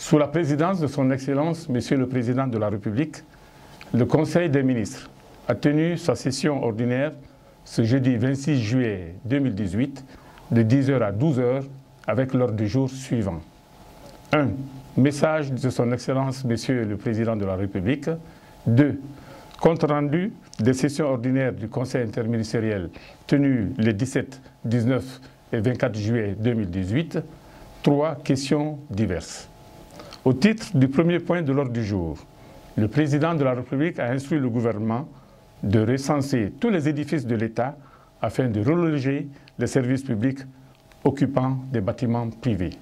Sous la présidence de son Excellence, Monsieur le Président de la République, le Conseil des ministres a tenu sa session ordinaire ce jeudi 26 juillet 2018 de 10h à 12h avec l'ordre du jour suivant. 1. Message de son Excellence, Monsieur le Président de la République. 2. Compte rendu des sessions ordinaires du Conseil interministériel tenues les 17, 19 et 24 juillet 2018. 3. Questions diverses. Au titre du premier point de l'ordre du jour, le Président de la République a instruit le gouvernement de recenser tous les édifices de l'État afin de reloger les services publics occupant des bâtiments privés.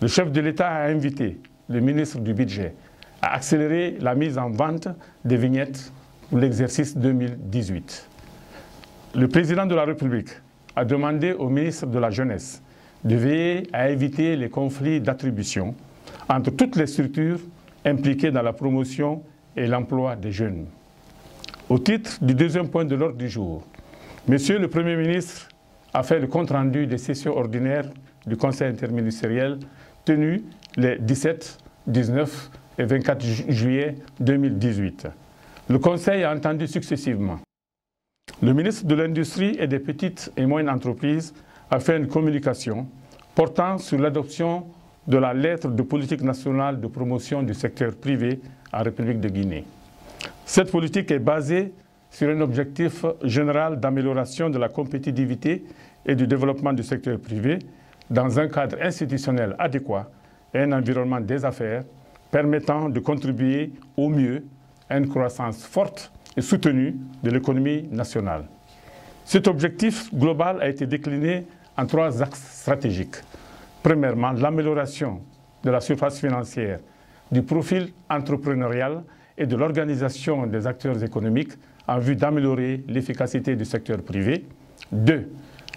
Le chef de l'État a invité le ministre du Budget à accélérer la mise en vente des vignettes pour l'exercice 2018. Le Président de la République a demandé au ministre de la Jeunesse de veiller à éviter les conflits d'attribution entre toutes les structures impliquées dans la promotion et l'emploi des jeunes. Au titre du deuxième point de l'ordre du jour, Monsieur le Premier ministre a fait le compte-rendu des sessions ordinaires du Conseil interministériel tenues les 17, 19 et 24 juillet 2018. Le Conseil a entendu successivement le ministre de l'Industrie et des petites et moyennes entreprises a fait une communication portant sur l'adoption de la lettre de politique nationale de promotion du secteur privé en République de Guinée. Cette politique est basée sur un objectif général d'amélioration de la compétitivité et du développement du secteur privé dans un cadre institutionnel adéquat et un environnement des affaires permettant de contribuer au mieux à une croissance forte et soutenue de l'économie nationale. Cet objectif global a été décliné en 3 axes stratégiques. Premièrement, l'amélioration de la surface financière, du profil entrepreneurial et de l'organisation des acteurs économiques en vue d'améliorer l'efficacité du secteur privé. 2.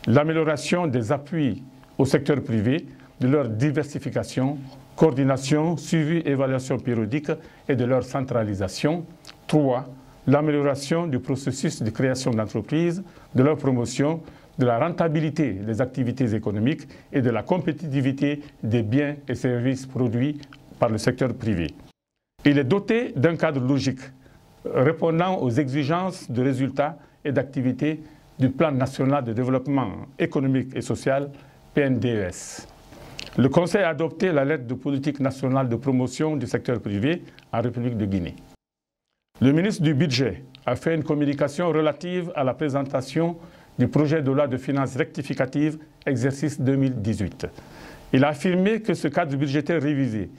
L'amélioration des appuis au secteur privé, de leur diversification, coordination, suivi, évaluation périodique et de leur centralisation. 3. L'amélioration du processus de création d'entreprises, de leur promotion, de la rentabilité des activités économiques et de la compétitivité des biens et services produits par le secteur privé. Il est doté d'un cadre logique répondant aux exigences de résultats et d'activités du Plan national de développement économique et social, PNDES. Le Conseil a adopté la lettre de politique nationale de promotion du secteur privé en République de Guinée. Le ministre du Budget a fait une communication relative à la présentation du projet de loi de finances rectificative exercice 2018. Il a affirmé que ce cadre budgétaire révisé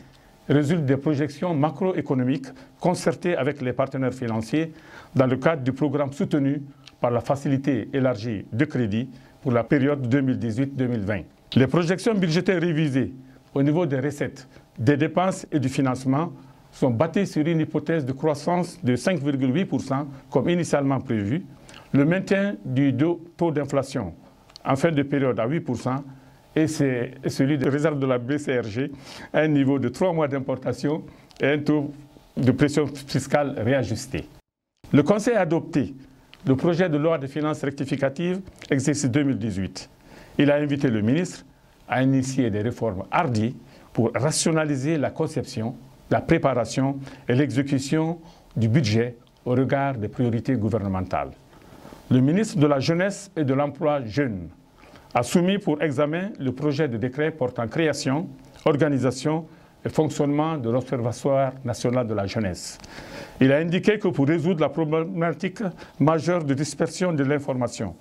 résulte des projections macroéconomiques concertées avec les partenaires financiers dans le cadre du programme soutenu par la facilité élargie de crédit pour la période 2018-2020. Les projections budgétaires révisées au niveau des recettes, des dépenses et du financement sont bâties sur une hypothèse de croissance de 5,8% comme initialement prévu, le maintien du taux d'inflation en fin de période à 8% et c'est celui de réserve de la BCRG à un niveau de 3 mois d'importation et un taux de pression fiscale réajusté. Le Conseil a adopté le projet de loi de finances rectificative exercice 2018. Il a invité le ministre à initier des réformes hardies pour rationaliser la conception, la préparation et l'exécution du budget au regard des priorités gouvernementales. Le ministre de la Jeunesse et de l'Emploi jeune a soumis pour examen le projet de décret portant création, organisation et fonctionnement de l'Observatoire national de la jeunesse. Il a indiqué que pour résoudre la problématique majeure de dispersion de l'information,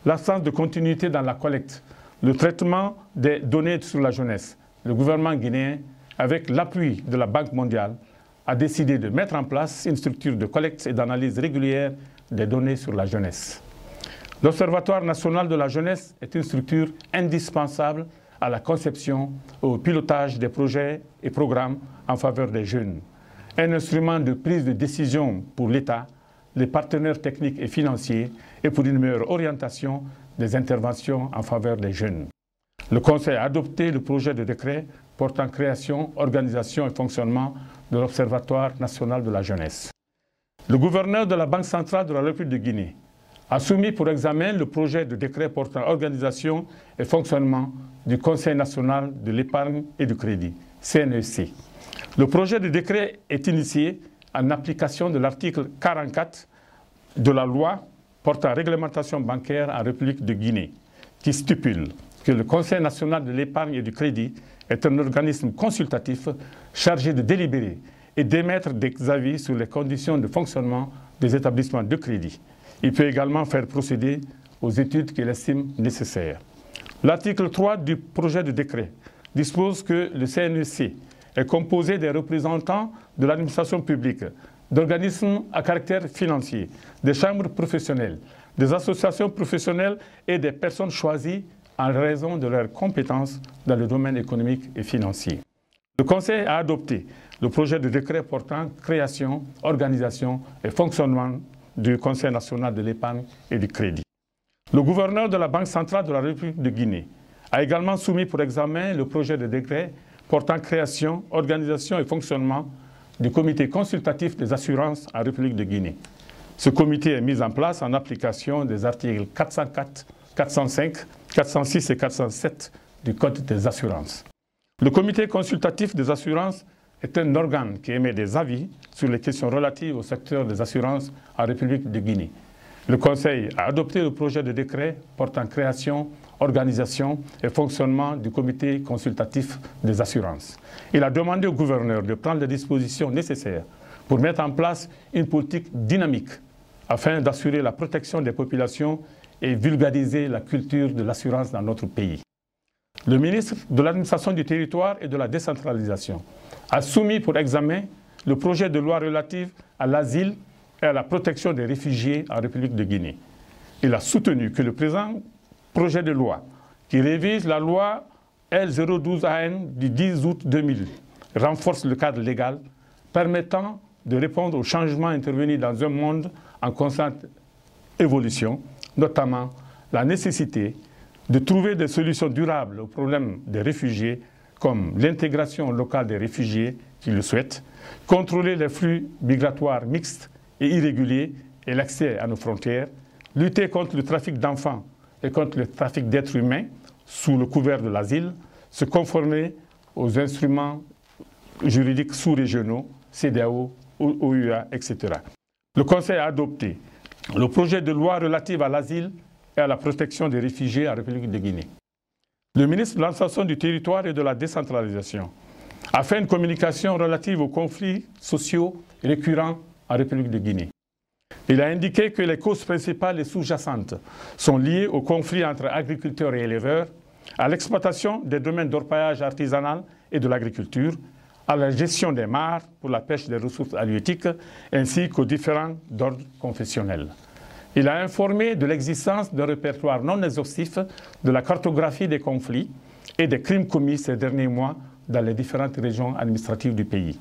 l'absence de continuité dans la collecte, le traitement des données sur la jeunesse, le gouvernement guinéen, avec l'appui de la Banque mondiale, a décidé de mettre en place une structure de collecte et d'analyse régulière des données sur la jeunesse. L'Observatoire national de la jeunesse est une structure indispensable à la conception et au pilotage des projets et programmes en faveur des jeunes. Un instrument de prise de décision pour l'État, les partenaires techniques et financiers et pour une meilleure orientation des interventions en faveur des jeunes. Le Conseil a adopté le projet de décret portant création, organisation et fonctionnement de l'Observatoire national de la jeunesse. Le gouverneur de la Banque centrale de la République de Guinée a soumis pour examen le projet de décret portant organisation et fonctionnement du Conseil national de l'épargne et du crédit, CNEC. Le projet de décret est initié en application de l'article 44 de la loi portant réglementation bancaire en République de Guinée, qui stipule que le Conseil national de l'épargne et du crédit est un organisme consultatif chargé de délibérer et d'émettre des avis sur les conditions de fonctionnement des établissements de crédit. Il peut également faire procéder aux études qu'il estime nécessaires. L'article 3 du projet de décret dispose que le CNEC est composé des représentants de l'administration publique, d'organismes à caractère financier, des chambres professionnelles, des associations professionnelles et des personnes choisies en raison de leurs compétences dans le domaine économique et financier. Le Conseil a adopté le projet de décret portant création, organisation et fonctionnement du Conseil national de l'épargne et du crédit. Le gouverneur de la Banque centrale de la République de Guinée a également soumis pour examen le projet de décret portant création, organisation et fonctionnement du comité consultatif des assurances en République de Guinée. Ce comité est mis en place en application des articles 404, 405, 406 et 407 du Code des assurances. Le comité consultatif des assurances est un organe qui émet des avis sur les questions relatives au secteur des assurances en République de Guinée. Le Conseil a adopté le projet de décret portant création, organisation et fonctionnement du comité consultatif des assurances. Il a demandé au gouverneur de prendre les dispositions nécessaires pour mettre en place une politique dynamique afin d'assurer la protection des populations et vulgariser la culture de l'assurance dans notre pays. Le ministre de l'Administration du territoire et de la décentralisation a soumis pour examen le projet de loi relatif à l'asile et à la protection des réfugiés en République de Guinée. Il a soutenu que le présent projet de loi, qui révise la loi L012-AN du 10 août 2000, renforce le cadre légal permettant de répondre aux changements intervenus dans un monde en constante évolution, notamment la nécessité de trouver des solutions durables aux problèmes des réfugiés, comme l'intégration locale des réfugiés qui le souhaitent, contrôler les flux migratoires mixtes et irréguliers et l'accès à nos frontières, lutter contre le trafic d'enfants et contre le trafic d'êtres humains sous le couvert de l'asile, se conformer aux instruments juridiques sous-régionaux, CEDEAO, OUA, etc. Le Conseil a adopté le projet de loi relatif à l'asile et à la protection des réfugiés en République de Guinée. Le ministre de l'Administration du territoire et de la décentralisation a fait une communication relative aux conflits sociaux récurrents en République de Guinée. Il a indiqué que les causes principales et sous-jacentes sont liées aux conflits entre agriculteurs et éleveurs, à l'exploitation des domaines d'orpaillage artisanal et de l'agriculture, à la gestion des mares pour la pêche des ressources halieutiques, ainsi qu'aux différents ordres confessionnels. Il a informé de l'existence d'un répertoire non exhaustif de la cartographie des conflits et des crimes commis ces derniers mois dans les différentes régions administratives du pays.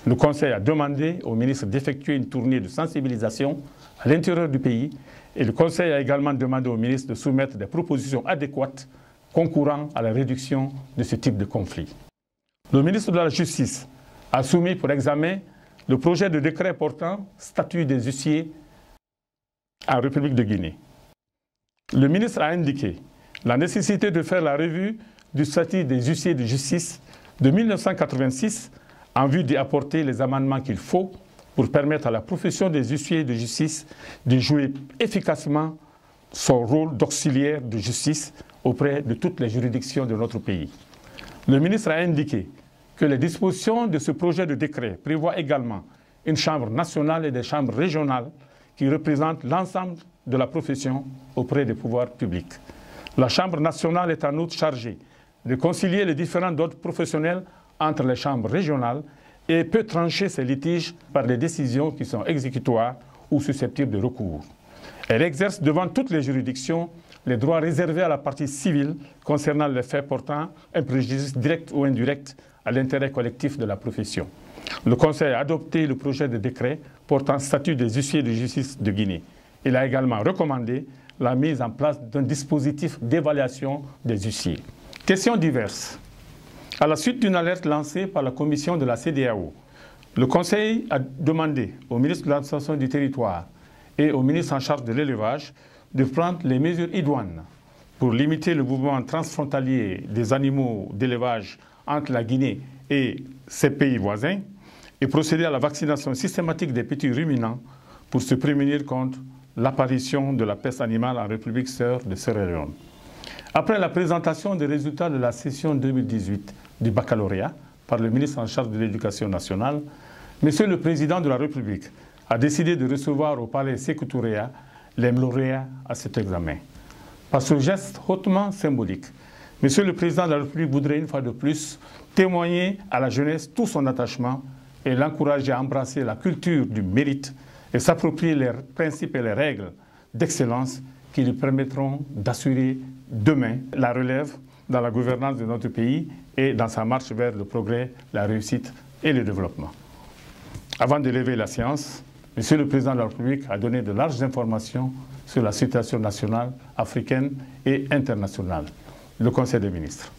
Le Conseil a demandé au ministre d'effectuer une tournée de sensibilisation à l'intérieur du pays et le Conseil a également demandé au ministre de soumettre des propositions adéquates concourant à la réduction de ce type de conflit. Le ministre de la Justice a soumis pour examen le projet de décret portant statut des huissiers en République de Guinée. Le ministre a indiqué la nécessité de faire la revue du statut des huissiers de justice de 1986 en vue d'y apporter les amendements qu'il faut pour permettre à la profession des huissiers de justice de jouer efficacement son rôle d'auxiliaire de justice auprès de toutes les juridictions de notre pays. Le ministre a indiqué que les dispositions de ce projet de décret prévoient également une chambre nationale et des chambres régionales qui représentent l'ensemble de la profession auprès des pouvoirs publics. La Chambre nationale est en outre chargée de concilier les différents ordres professionnels entre les chambres régionales et peut trancher ces litiges par des décisions qui sont exécutoires ou susceptibles de recours. Elle exerce devant toutes les juridictions les droits réservés à la partie civile concernant les faits portant un préjudice direct ou indirect à l'intérêt collectif de la profession. Le Conseil a adopté le projet de décret portant statut des huissiers de justice de Guinée. Il a également recommandé la mise en place d'un dispositif d'évaluation des huissiers. Questions diverses. À la suite d'une alerte lancée par la commission de la CEDEAO, le Conseil a demandé au ministre de l'Administration du territoire et au ministre en charge de l'élevage de prendre les mesures idoines pour limiter le mouvement transfrontalier des animaux d'élevage entre la Guinée et ses pays voisins et procéder à la vaccination systématique des petits ruminants pour se prémunir contre l'apparition de la peste animale en République sœur de Sierra Leone. Après la présentation des résultats de la session 2018 du baccalauréat par le ministre en charge de l'Éducation nationale, Monsieur le Président de la République a décidé de recevoir au palais Sékou Touréa les lauréats à cet examen. Par ce geste hautement symbolique, Monsieur le Président de la République voudrait une fois de plus témoigner à la jeunesse tout son attachement et l'encourager à embrasser la culture du mérite et s'approprier les principes et les règles d'excellence qui lui permettront d'assurer demain la relève dans la gouvernance de notre pays et dans sa marche vers le progrès, la réussite et le développement. Avant de lever la séance, Monsieur le Président de la République a donné de larges informations sur la situation nationale, africaine et internationale. Le Conseil des ministres.